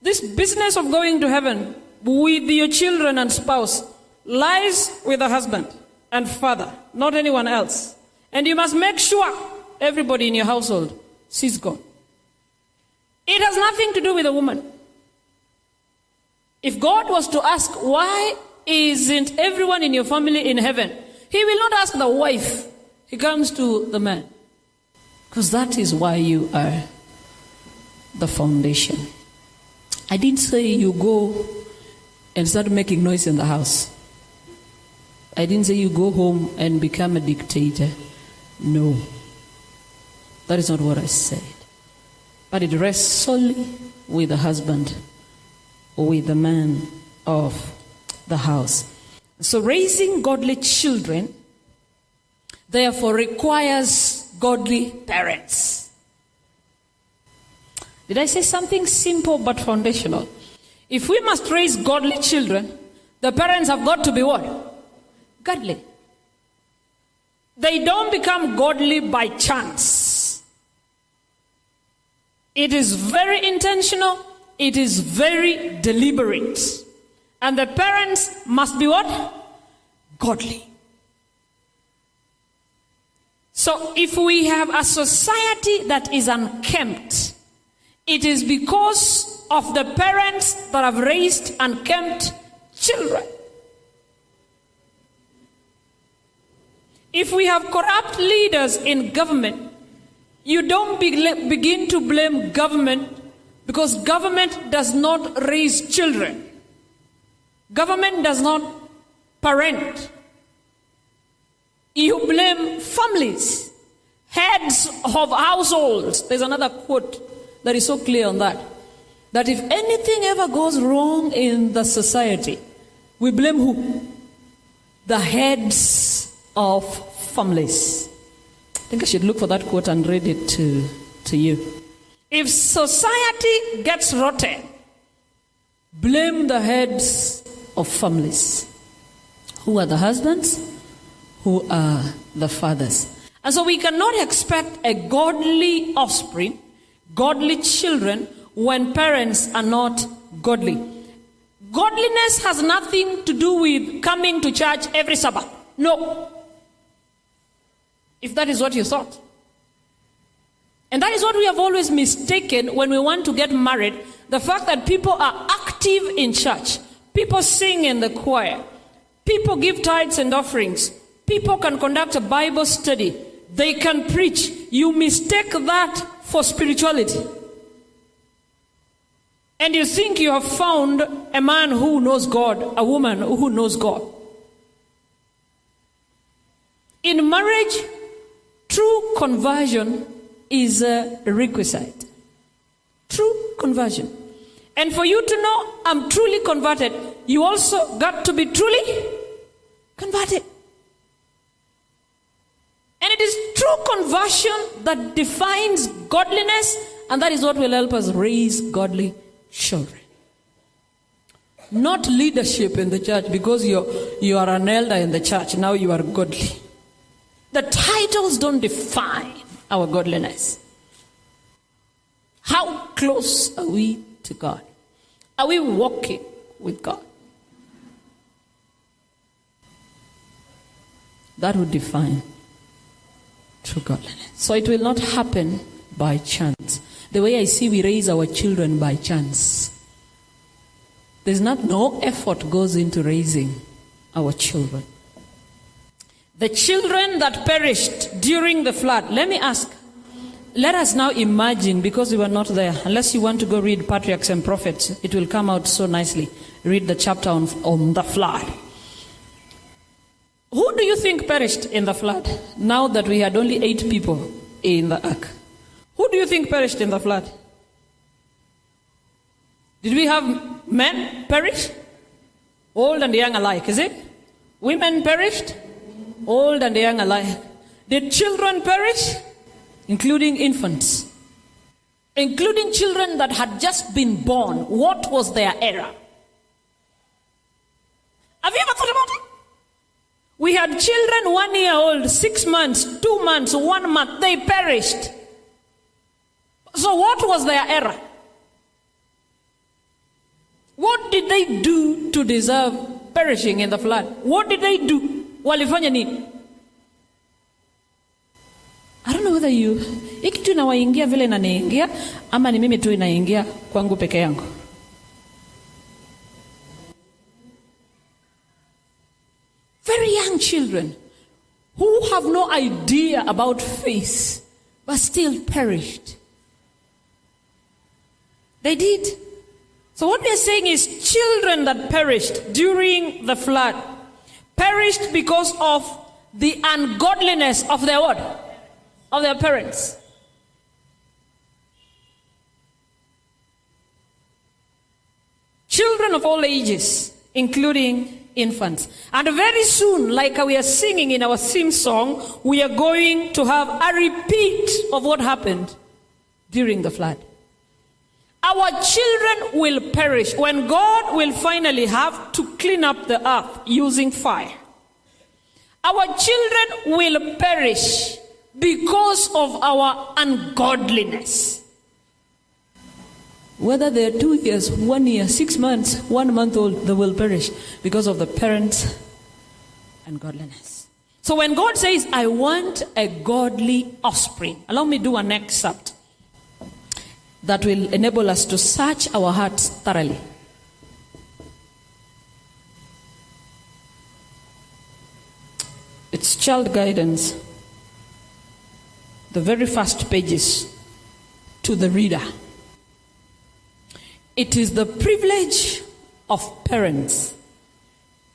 This business of going to heaven with your children and spouse lies with the husband and father, not anyone else. And you must make sure everybody in your household sees God. It has nothing to do with a woman. If God was to ask, why isn't everyone in your family in heaven? He will not ask the wife. He comes to the man. Because that is why you are the foundation. I didn't say you go and start making noise in the house. I didn't say you go home and become a dictator. No. That is not what I said. But it rests solely with the husband or with the man of the house. So raising godly children, therefore, requires godly parents. Did I say something simple but foundational? If we must raise godly children, the parents have got to be what? Godly. They don't become godly by chance. It is very intentional. It is very deliberate. And the parents must be what? Godly. So if we have a society that is unkempt, it is because of the parents that have raised unkempt children. If we have corrupt leaders in government, you don't begin to blame government, because government does not raise children. Government does not parent. You blame families, heads of households. There's another quote that is so clear on that. That if anything ever goes wrong in the society, we blame who? The heads of families. I think I should look for that quote and read it to you. If society gets rotten, blame the heads of families. Who are the husbands? Who are the fathers? And so we cannot expect a godly offspring, godly children, when parents are not godly. Godliness has nothing to do with coming to church every Sabbath. No. If that is what you thought. And that is what we have always mistaken when we want to get married. The fact that people are active in church. People sing in the choir. People give tithes and offerings. People can conduct a Bible study. They can preach. You mistake that for spirituality. And you think you have found a man who knows God, a woman who knows God. In marriage, true conversion is a requisite. True conversion. And for you to know I'm truly converted, you also got to be truly converted. And it is true conversion that defines godliness, and that is what will help us raise godly children. Not leadership in the church because you are an elder in the church, now you are godly. The titles don't define our godliness. How close are we to God? Are we walking with God? That would define true godliness. So it will not happen by chance. The way I see we raise our children by chance. There's no effort goes into raising our children. The children that perished during the flood. Let me ask. Let us now imagine, because we were not there. Unless you want to go read Patriarchs and Prophets, it will come out so nicely. Read the chapter on the flood. Who do you think perished in the flood? Now that we had only 8 people in the ark. Who do you think perished in the flood? Did we have men perish? Old and young alike, is it? Women perished? Old and young alike. Did children perish? Including infants. Including children that had just been born. What was their era? Have you ever thought about it? We had children 1 year old, 6 months, 2 months, 1 month. They perished. So what was their era? did they do to deserve perishing in the flood? What did they do? Walifanya nini? I don't know whether you, hiki tu inawaingia vile inaniingia ama ni mimi tu inaingia kwangu peke yangu. Very young children who have no idea about faith but still perished. They did. So what we are saying is children that perished during the flood perished because of the ungodliness of their what? Of their parents. Children of all ages, including infants. And very soon, like we are singing in our theme song, we are going to have a repeat of what happened during the flood. Our children will perish when God will finally have to clean up the earth using fire. Our children will perish because of our ungodliness. Whether they're 2 years, 1 year, 6 months, 1 month old, they will perish because of the parents' ungodliness. So when God says, I want a godly offspring, allow me to do an excerpt that will enable us to search our hearts thoroughly. It's child guidance. The very first pages to the reader. It is the privilege of parents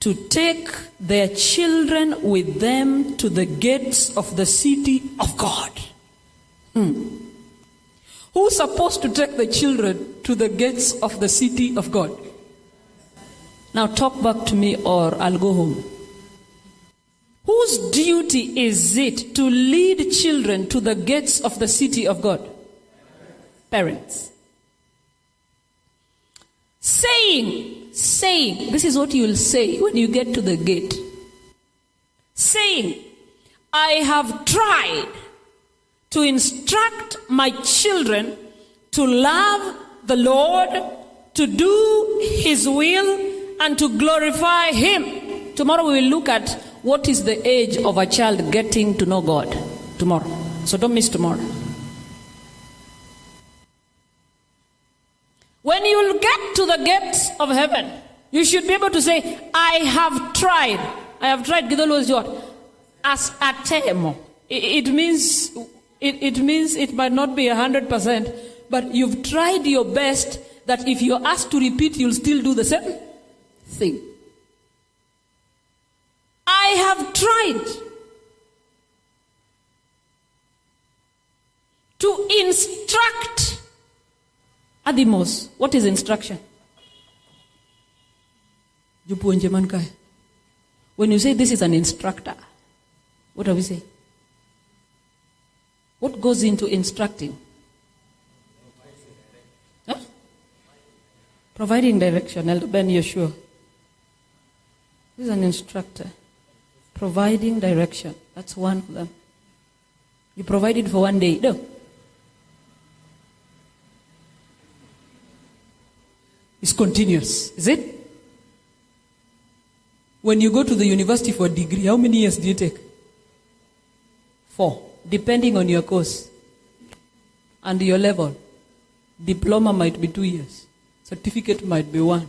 to take their children with them to the gates of the city of God. Who's supposed to take the children to the gates of the city of God? Now talk back to me or I'll go home. Whose duty is it to lead children to the gates of the city of God? Parents. Saying, this is what you will say when you get to the gate. Saying, I have tried to instruct my children to love the Lord, to do His will, and to glorify Him. Tomorrow we will look at what is the age of a child getting to know God. Tomorrow. So don't miss tomorrow. When you will get to the gates of heaven, you should be able to say, I have tried. I have tried. Gidolo is what? As a term. It means it might not be 100%, but you've tried your best that if you're asked to repeat, you'll still do the same thing. I have tried to instruct Adimos. What is instruction? When you say this is an instructor, what do we say? What goes into instructing? Huh? Providing direction. Elder Ben, you're sure? This is an instructor. Providing direction. That's one of them. You provide it for 1 day. No. It's continuous. Is it? When you go to the university for a degree, how many years do you take? 4. Depending on your course and your level. Diploma might be 2 years. Certificate might be 1.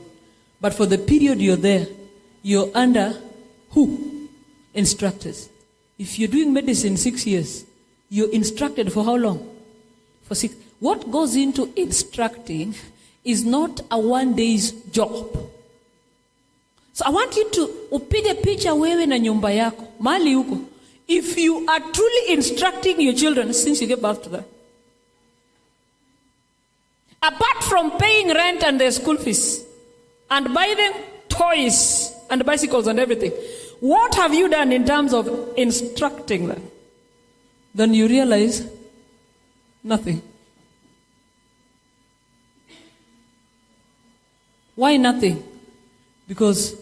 But for the period you're there, you're under who? Instructors. If you're doing medicine 6 years, you're instructed for how long? For 6. What goes into instructing is not a 1 day's job. So I want you to upige picha wewe na nyumba yako, mali huko. If you are truly instructing your children since you get birth to them. Apart from paying rent and their school fees and buying them toys and bicycles and everything, what have you done in terms of instructing them? Then you realize nothing. Why nothing? Because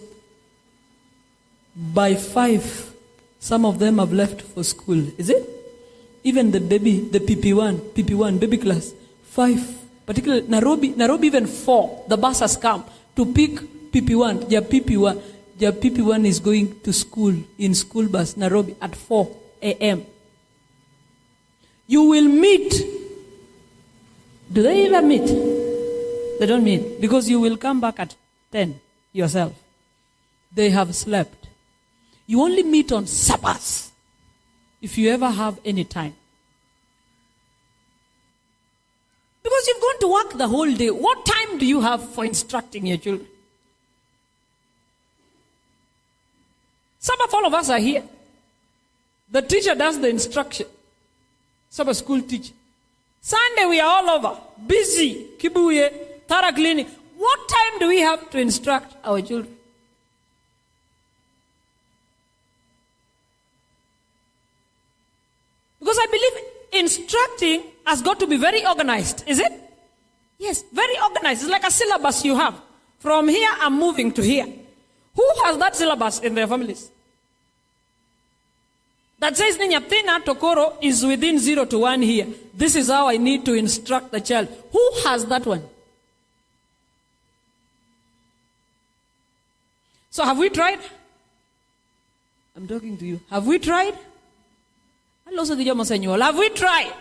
by 5, some of them have left for school. Is it? Even the baby, the PP1, baby class, 5. Particularly Nairobi even 4. The bus has come. to pick PP1. Your PP1 is going to school in school bus, Nairobi, at 4 a.m. You will meet. Do they ever meet? They don't meet. Because you will come back at 10 yourself. They have slept. You only meet on Sabbath, if you ever have any time. Because you've gone to work the whole day. What time do you have for instructing your children? Some of all of us are here. The teacher does the instruction. Some school teacher. Sunday we are all over. Busy. Kibuye. Thorough cleaning. What time do we have to instruct our children? Because I believe instructing has got to be very organized. Is it? Yes, very organized. It's like a syllabus you have. From here, I'm moving to here. Who has that syllabus in their families? That says, Ninyatina Tokoro is within 0 to 1 here. This is how I need to instruct the child. Who has that one? So have we tried? I'm talking to you. Have we tried? Have we tried?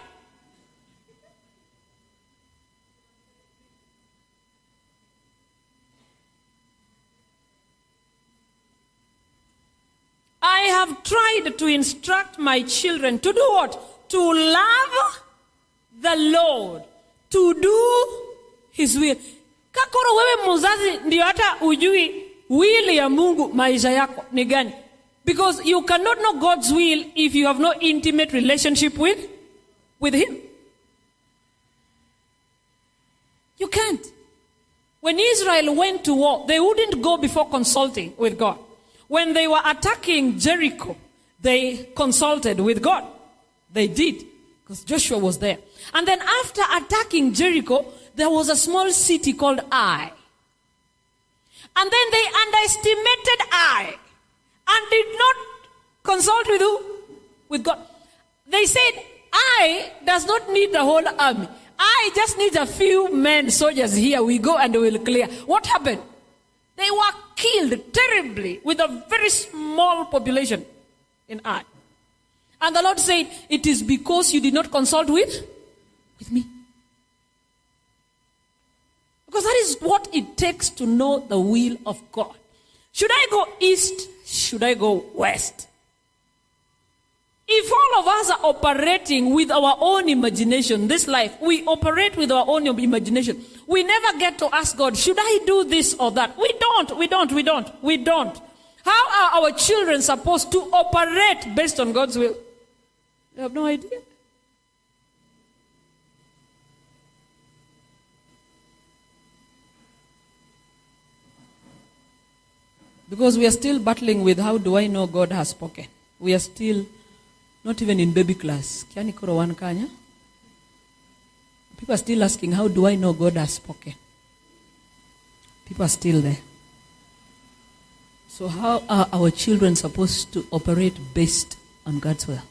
I have tried to instruct my children to do what? To love the Lord. To do His will. Kakoro wewe muzazi ndio hata ujui will ya Mungu maisha yako ni gani? Because you cannot know God's will if you have no intimate relationship with Him. You can't. When Israel went to war, they wouldn't go before consulting with God. When they were attacking Jericho, they consulted with God. They did, because Joshua was there. And then after attacking Jericho, there was a small city called Ai. And then they underestimated Ai and did not consult with who? With God. They said, Ai does not need the whole army. Ai just needs a few men, soldiers here. We go and we will clear. What happened? They were killed terribly with a very small population in Ai. And the Lord said, it is because you did not consult with me. Because that is what it takes to know the will of God. Should I go east? Should I go west? If all of us are operating with our own imagination, this life, we operate with our own imagination. We never get to ask God, should I do this or that? We don't. How are our children supposed to operate based on God's will? They have no idea. Because we are still battling with how do I know God has spoken. We are still not even in baby class. People are still asking, how do I know God has spoken? People are still there. So how are our children supposed to operate based on God's will?